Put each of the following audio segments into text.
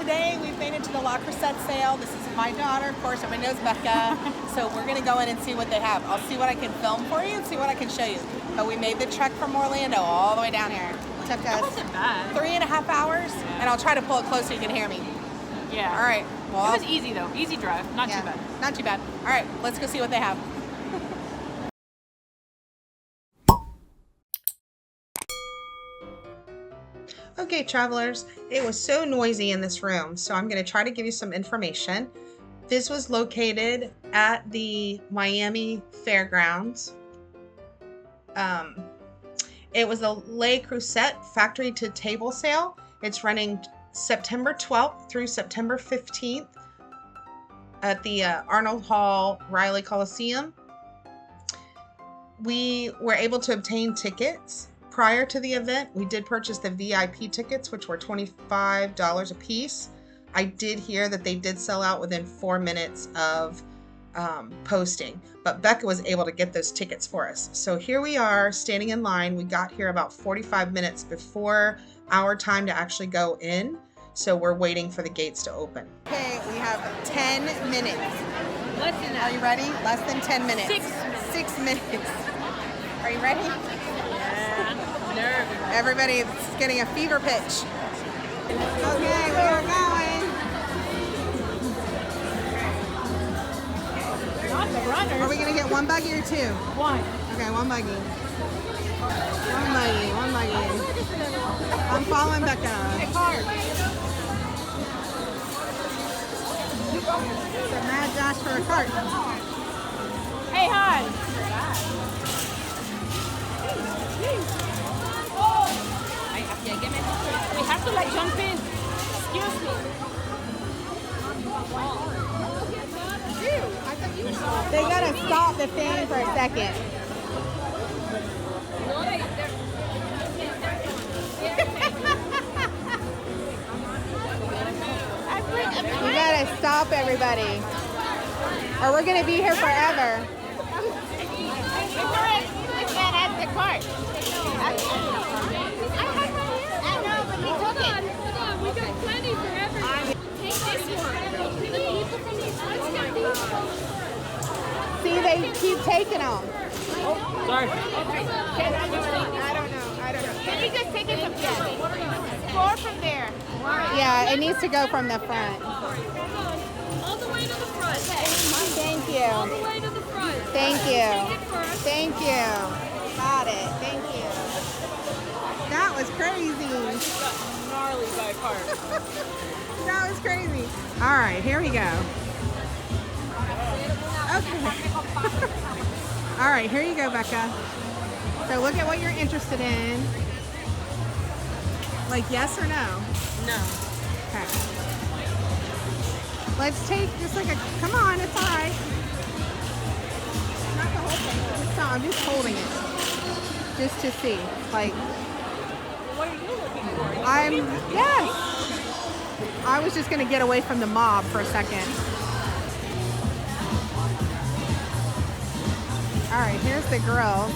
today we've made it to the La Creuset sale. This is my daughter, of course, everybody knows Becca. So we're gonna go in and see what they have. I'll see what I can film for you and see what I can show you. But we made the trek from Orlando all the way down here. It took us 3.5 hours, and I'll try to pull it close so you can hear me. Yeah. All right. Well, it was easy though, easy drive, not too bad. Not too bad. All right, let's go see what they have. Okay, travelers, it was so noisy in this room, so I'm going to try to give you some information. This was located at the Miami Fairgrounds. It was a Le Creuset Factory to Table sale. It's running September 12th through September 15th at the Arnold Hall Riley Coliseum. We were able to obtain tickets. Prior to the event, we did purchase the VIP tickets, which were $25 a piece. I did hear that they did sell out within 4 minutes of posting, but Becca was able to get those tickets for us. So here we are standing in line. We got here about 45 minutes before our time to actually go in. So we're waiting for the gates to open. Okay, we have 10 minutes. Less than that. Are you ready? Less than 10 minutes. 6 minutes. Are you ready? Nervous. Everybody's getting a fever pitch. Okay, we are going. Not the runners. Are we going to get one buggy or two? One. Okay, one buggy. One buggy. I'm following Becca. It's hard. So Mad Dash for a cart. Hey, hon. We have to like jump in. Excuse me. They gotta stop the thing for a second. You gotta stop, everybody, or we're gonna be here forever. It's not at the cart. We got plenty for everyone. Take this one. The people from these let's get these. See, they keep taking them. Oh, sorry. I don't know. Can you just take it from there? 4 from there. Yeah, it needs to go from the front. All the way to the front. Thank you. All the way to the front. Thank you. Take it first. Thank you. Got it. Thank you. That was crazy. Gnarly by car. That was crazy. All right, here we go. Okay. All right, here you go, Becca. So look at what you're interested in. Like yes or no? No. Okay. Let's take just like a, come on, it's all right. Not the whole thing. It's not, I'm just holding it. Just to see, like. What are you looking for? Yes. I was just gonna get away from the mob for a second. All right, here's the grill.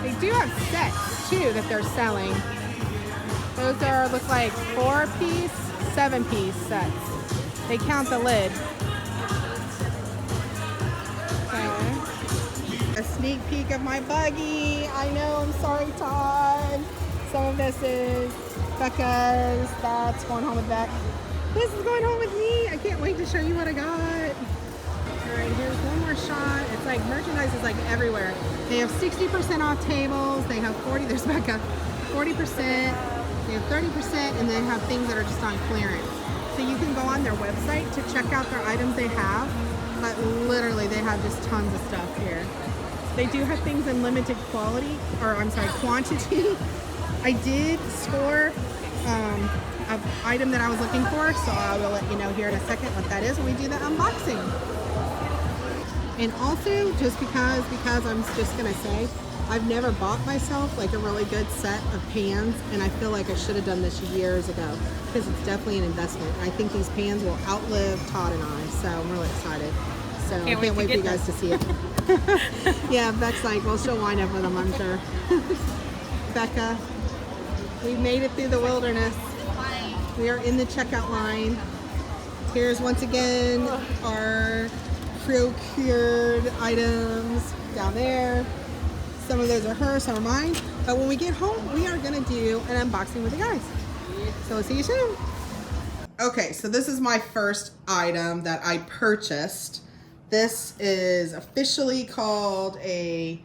They do have sets too that they're selling. Those are look like 4-piece, 7-piece sets. They count the lid. A sneak peek of my buggy. I know, I'm sorry, Todd. Some of this is Becca's. That's going home with Beck. This is going home with me. I can't wait to show you what I got. All right, here's one more shot. It's like merchandise is like everywhere. They have 60% off tables. They have 40, there's Becca, 40%. They have 30%, and they have things that are just on clearance. So you can go on their website to check out their items they have, but literally they have just tons of stuff here. They do have things in limited quantity. I did score an item that I was looking for, so I will let you know here in a second what that is when we do the unboxing. And also, just because I'm just gonna say, I've never bought myself like a really good set of pans, and I feel like I should have done this years ago because it's definitely an investment. I think these pans will outlive Todd and I, so I'm really excited. So I can't wait for you guys to see it. Yeah, Beck's like, well, she'll wind up with them, I'm sure. Becca, we made it through the wilderness. We are in the checkout line. Here's once again our procured items down there. Some of those are hers, some are mine. But when we get home, we are gonna do an unboxing with the guys. So we'll see you soon. Okay, so this is my first item that I purchased. This is officially called the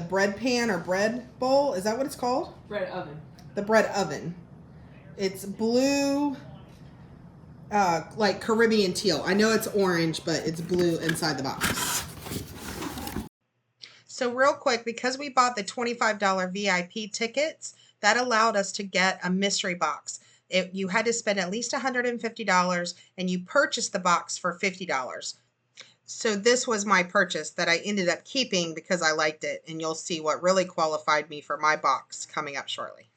bread pan or bread bowl. Is that what it's called? Bread oven. The bread oven. It's blue, like Caribbean teal. I know it's orange, but it's blue inside the box. So real quick, because we bought the $25 VIP tickets, that allowed us to get a mystery box. You had to spend at least $150 and you purchased the box for $50. So this was my purchase that I ended up keeping because I liked it, and you'll see what really qualified me for my box coming up shortly.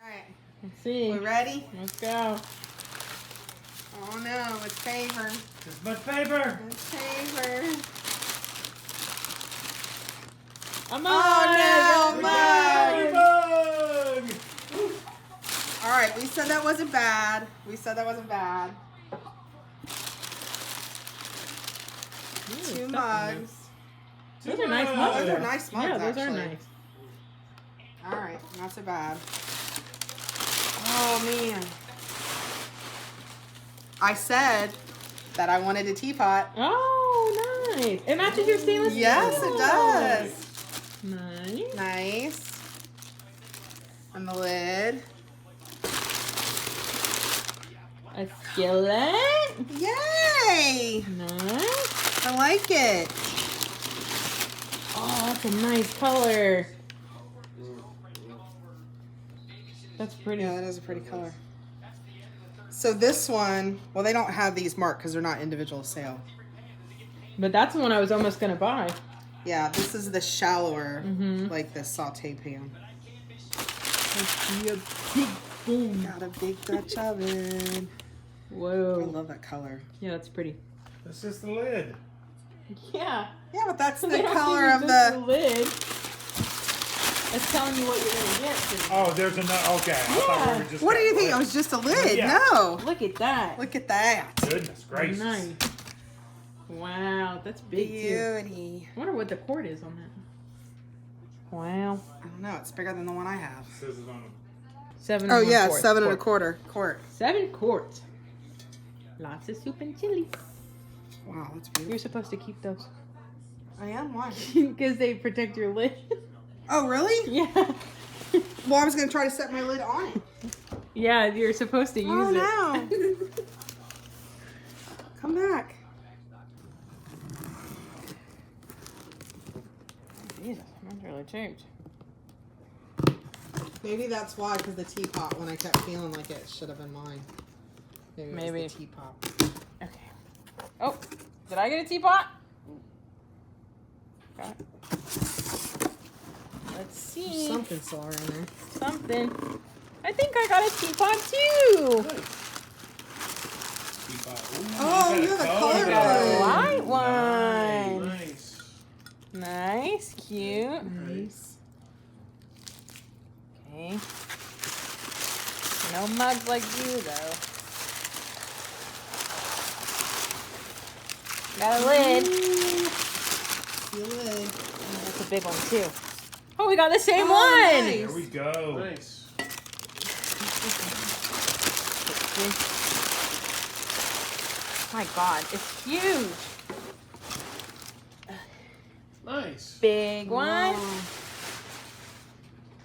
All right. Let's see. We ready? Let's go. Oh no, it's paper. It's much paper. It's paper. I'm Oh no, Bug! All right, we said that wasn't bad. We said that wasn't bad. Two mugs. Those are nice Oh, mugs. those are nice mugs, Yeah, those actually. are nice. All right, not so bad. Oh man. I said that I wanted a teapot. Oh, nice. It matches your stainless steel. Yes, it does. Nice. Nice. And the lid. A skillet. Yay! Nice. I like it. Oh, that's a nice color. That's pretty. Yeah, that is a pretty color. So this one, well, they don't have these marked because they're not individual sale. But that's the one I was almost going to buy. Yeah, this is the shallower, like the saute pan. Got a big Dutch oven. I Whoa. love that color. Yeah, that's pretty. That's just the lid. Yeah. Yeah, but that's They the don't color give of you the... just lid. It's telling you what you're going to get. Oh, there's another. Okay. I thought we were just. What do you think? It was just a lid. Yeah. No. Look at that. Look at that. Goodness gracious. Nice. Wow, that's big too. Beauty. I wonder what the cord is on that. Wow. I don't know. It's bigger than the one I have. Says it on 7 Oh, and yeah. 1/4. 7 1/4 quart. 7 quarts. Lots of soup and chili. Wow, that's beautiful. You're supposed to keep those. I am. Why? Because they protect your lid. Oh, really? Yeah. Well, I was going to try to set my lid on it. Yeah, you're supposed to use Oh, it. no. Come back. Jesus, mine's really changed. Maybe that's why, because the teapot, when I kept feeling like it should have been mine. Maybe. It was the teapot. Okay. Oh, did I get a teapot? Got it. Let's see. There's something still in there. Something. I think I got a teapot too. Oh, you have a color got a one. white one. Nice. Nice, cute. Nice. Okay. No mugs like you though. Got a lid. See a lid. That's a big one too. Oh, we got the same Oh, one. nice. There we go. Nice. My God, it's huge. Nice. Big one. Wow.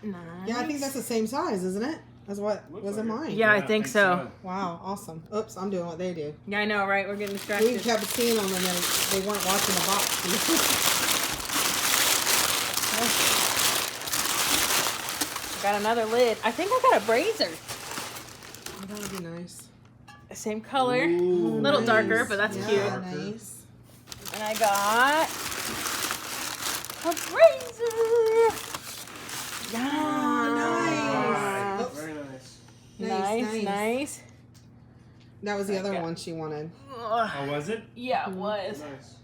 Nice. Yeah, I think that's the same size, isn't it? As what Looks was in like it. mine. Yeah, I think so. Wow, awesome. Oops, I'm doing what they do. Yeah, I know, right? We're getting We distracted. kept seeing them and then they weren't watching the box. Got another lid. I think I got a brazier. Oh, that would be nice. Same color. Ooh, a little nice. darker, but that's Yeah, cute. nice. And I got a brazier. Yeah. nice. Very nice. Nice, nice. That was the other Okay. one she wanted. Oh, Oh, was it? Yeah, it was. Nice.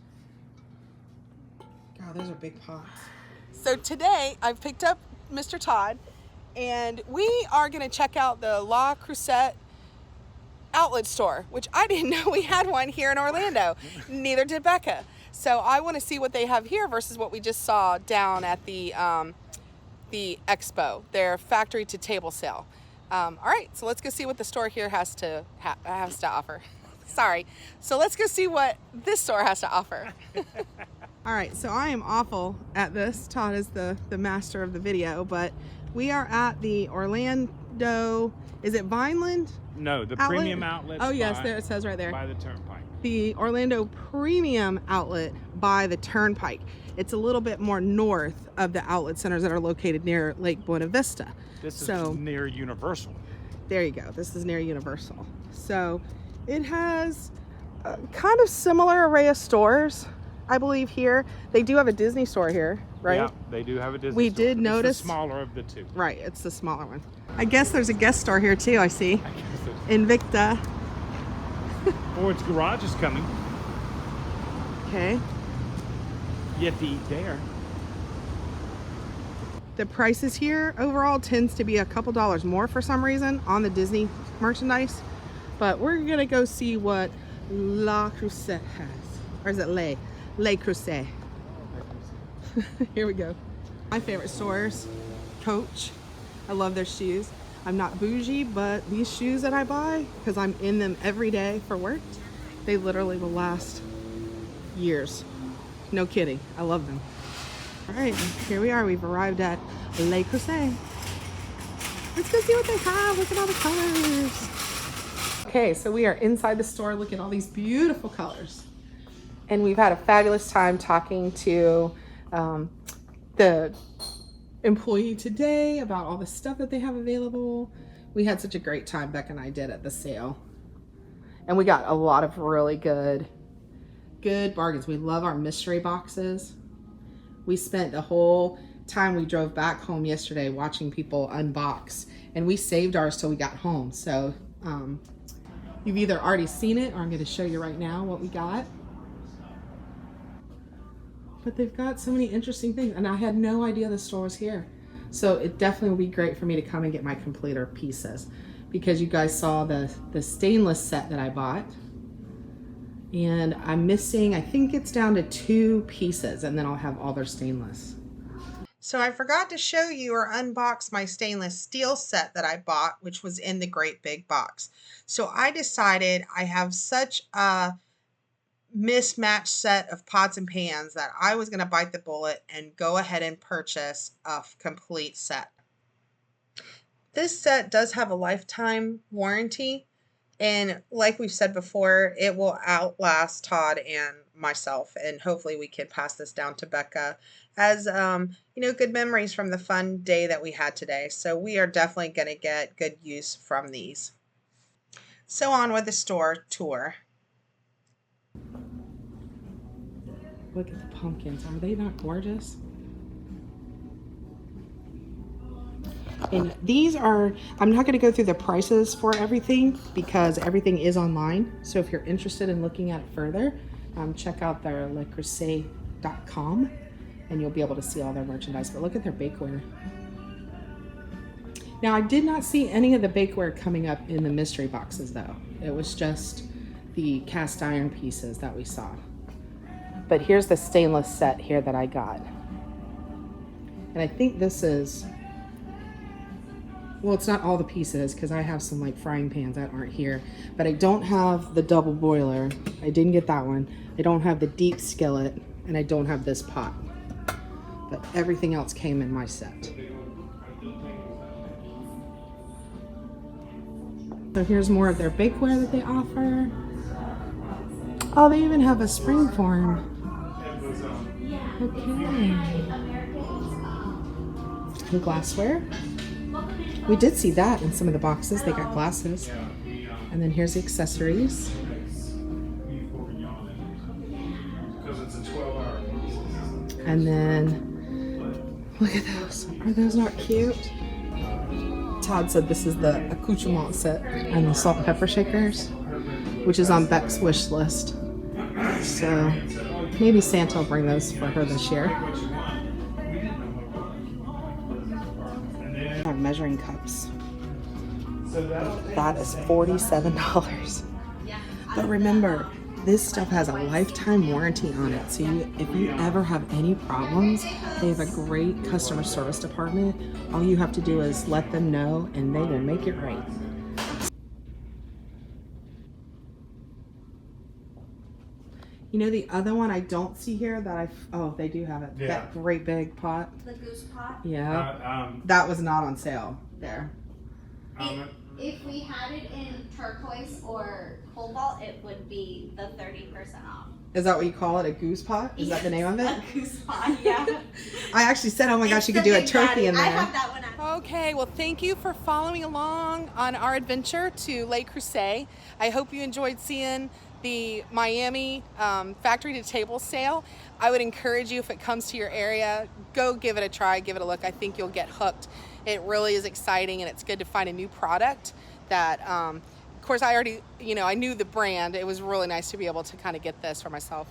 God, those are big pots. So today I've picked up Mr. Todd, and we are going to check out the La Creuset Outlet Store, which I didn't know we had one here in Orlando. Neither did Becca. So I want to see what they have here versus what we just saw down at the expo, their factory to table sale. All right, so let's go see what the store here has to offer. Sorry. So let's go see what this store has to offer. All right, so I am awful at this. Todd is the master of the video, but we are at the Orlando, is it Vineland? No, the Outlet? premium outlet. Oh yes, there it says right there. By the Turnpike. The Orlando Premium Outlet by the Turnpike. It's a little bit more north of the outlet centers that are located near Lake Buena Vista. This is so, near Universal. There you go. This is near Universal. So it has a kind of similar array of stores, I believe, here. They do have a Disney store here, right? Yeah, they do have a Disney We store. did notice. It's the smaller of the two. Right, it's the smaller one. I guess there's a guest store here too, I see. Invicta. Ford's Garage is coming. Okay. You have to eat there. The prices here overall tends to be a couple dollars more for some reason on the Disney merchandise. But we're gonna go see what La Creuset has. Or is it Le Creuset? Here we go. My favorite stores, Coach. I love their shoes. I'm not bougie, but these shoes that I buy, because I'm in them every day for work, they literally will last years. No kidding. I love them. All right, here we are. We've arrived at Le Creuset. Let's go see what they have. Look at all the colors. Okay, so we are inside the store. Look at all these beautiful colors. And we've had a fabulous time talking to the employee today about all the stuff that they have available. We had such a great time, Becca and I did, at the sale. And we got a lot of really good bargains. We love our mystery boxes. We spent the whole time we drove back home yesterday watching people unbox, and we saved ours till we got home. So you've either already seen it or I'm going to show you right now what we got. But they've got so many interesting things, and I had no idea the store was here. So it definitely would be great for me to come and get my completer pieces, because you guys saw the stainless set that I bought. And I'm missing, I think it's down to 2 pieces, and then I'll have all their stainless. So I forgot to show you or unbox my stainless steel set that I bought, which was in the great big box. So I decided I have such a mismatched set of pots and pans that I was going to bite the bullet and go ahead and purchase a complete set. This set does have a lifetime warranty, and like we've said before, it will outlast Todd and myself, and hopefully we can pass this down to Becca as good memories from the fun day that we had today. So we are definitely going to get good use from these. So on with the store tour. Look at the pumpkins. Are they not gorgeous? And these are, I'm not going to go through the prices for everything because everything is online. So if you're interested in looking at it further, check out their lecreuset.com and you'll be able to see all their merchandise. But look at their bakeware. Now, I did not see any of the bakeware coming up in the mystery boxes though. It was just the cast iron pieces that we saw. But here's the stainless set here that I got. And I think this is, well, it's not all the pieces because I have some like frying pans that aren't here. But I don't have the double boiler. I didn't get that one. I don't have the deep skillet, and I don't have this pot. But everything else came in my set. So here's more of their bakeware that they offer. Oh, they even have a spring form. Okay. And glassware. We did see that in some of the boxes. They got glasses. And then here's the accessories. And then, look at those. Are those not cute? Todd said this is the accoutrement set and the salt and pepper shakers. which is on Beck's wish list. So maybe Santa will bring those for her this year. Measuring cups. That is $47. But remember, this stuff has a lifetime warranty on it. So if you ever have any problems, they have a great customer service department. All you have to do is let them know and they will make it right. You know the other one I don't see here that oh, they do have it. Yeah. That great big pot. The goose pot. Yeah. That was not on sale there. If we had it in turquoise or cobalt, it would be the 30% off. Is that what you call it? A goose pot? Is that the name of it? A goose pot, yeah. I actually said, oh my gosh, you could do a turkey in there. I have that one. Okay, well, thank you for following along on our adventure to Lake Creuset. I hope you enjoyed seeing the Miami factory to table sale. I would encourage you, if it comes to your area, go give it a try, give it a look. I think you'll get hooked. It really is exciting, and it's good to find a new product that, of course, I already, I knew the brand. It was really nice to be able to kind of get this for myself.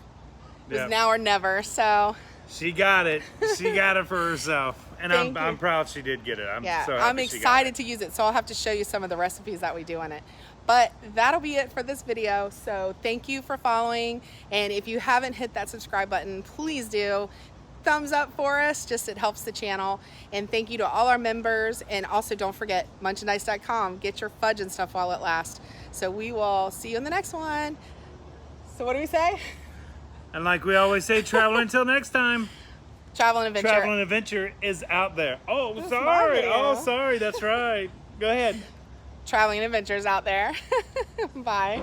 It was now or never, so. She got it. She got it for herself. And I'm proud she did get it. I'm so happy I'm excited to use it, so I'll have to show you some of the recipes that we do in it. But that'll be it for this video. So thank you for following. And if you haven't hit that subscribe button, please do. Thumbs up for us, it helps the channel. And thank you to all our members. And also don't forget, munchandice.com. Get your fudge and stuff while it lasts. So we will see you in the next one. So what do we say? And like we always say, travel until next time. Travel and adventure. Travel and adventure is out there. Oh, sorry. Oh, sorry. That's right. Go ahead. Traveling and adventures out there. Bye.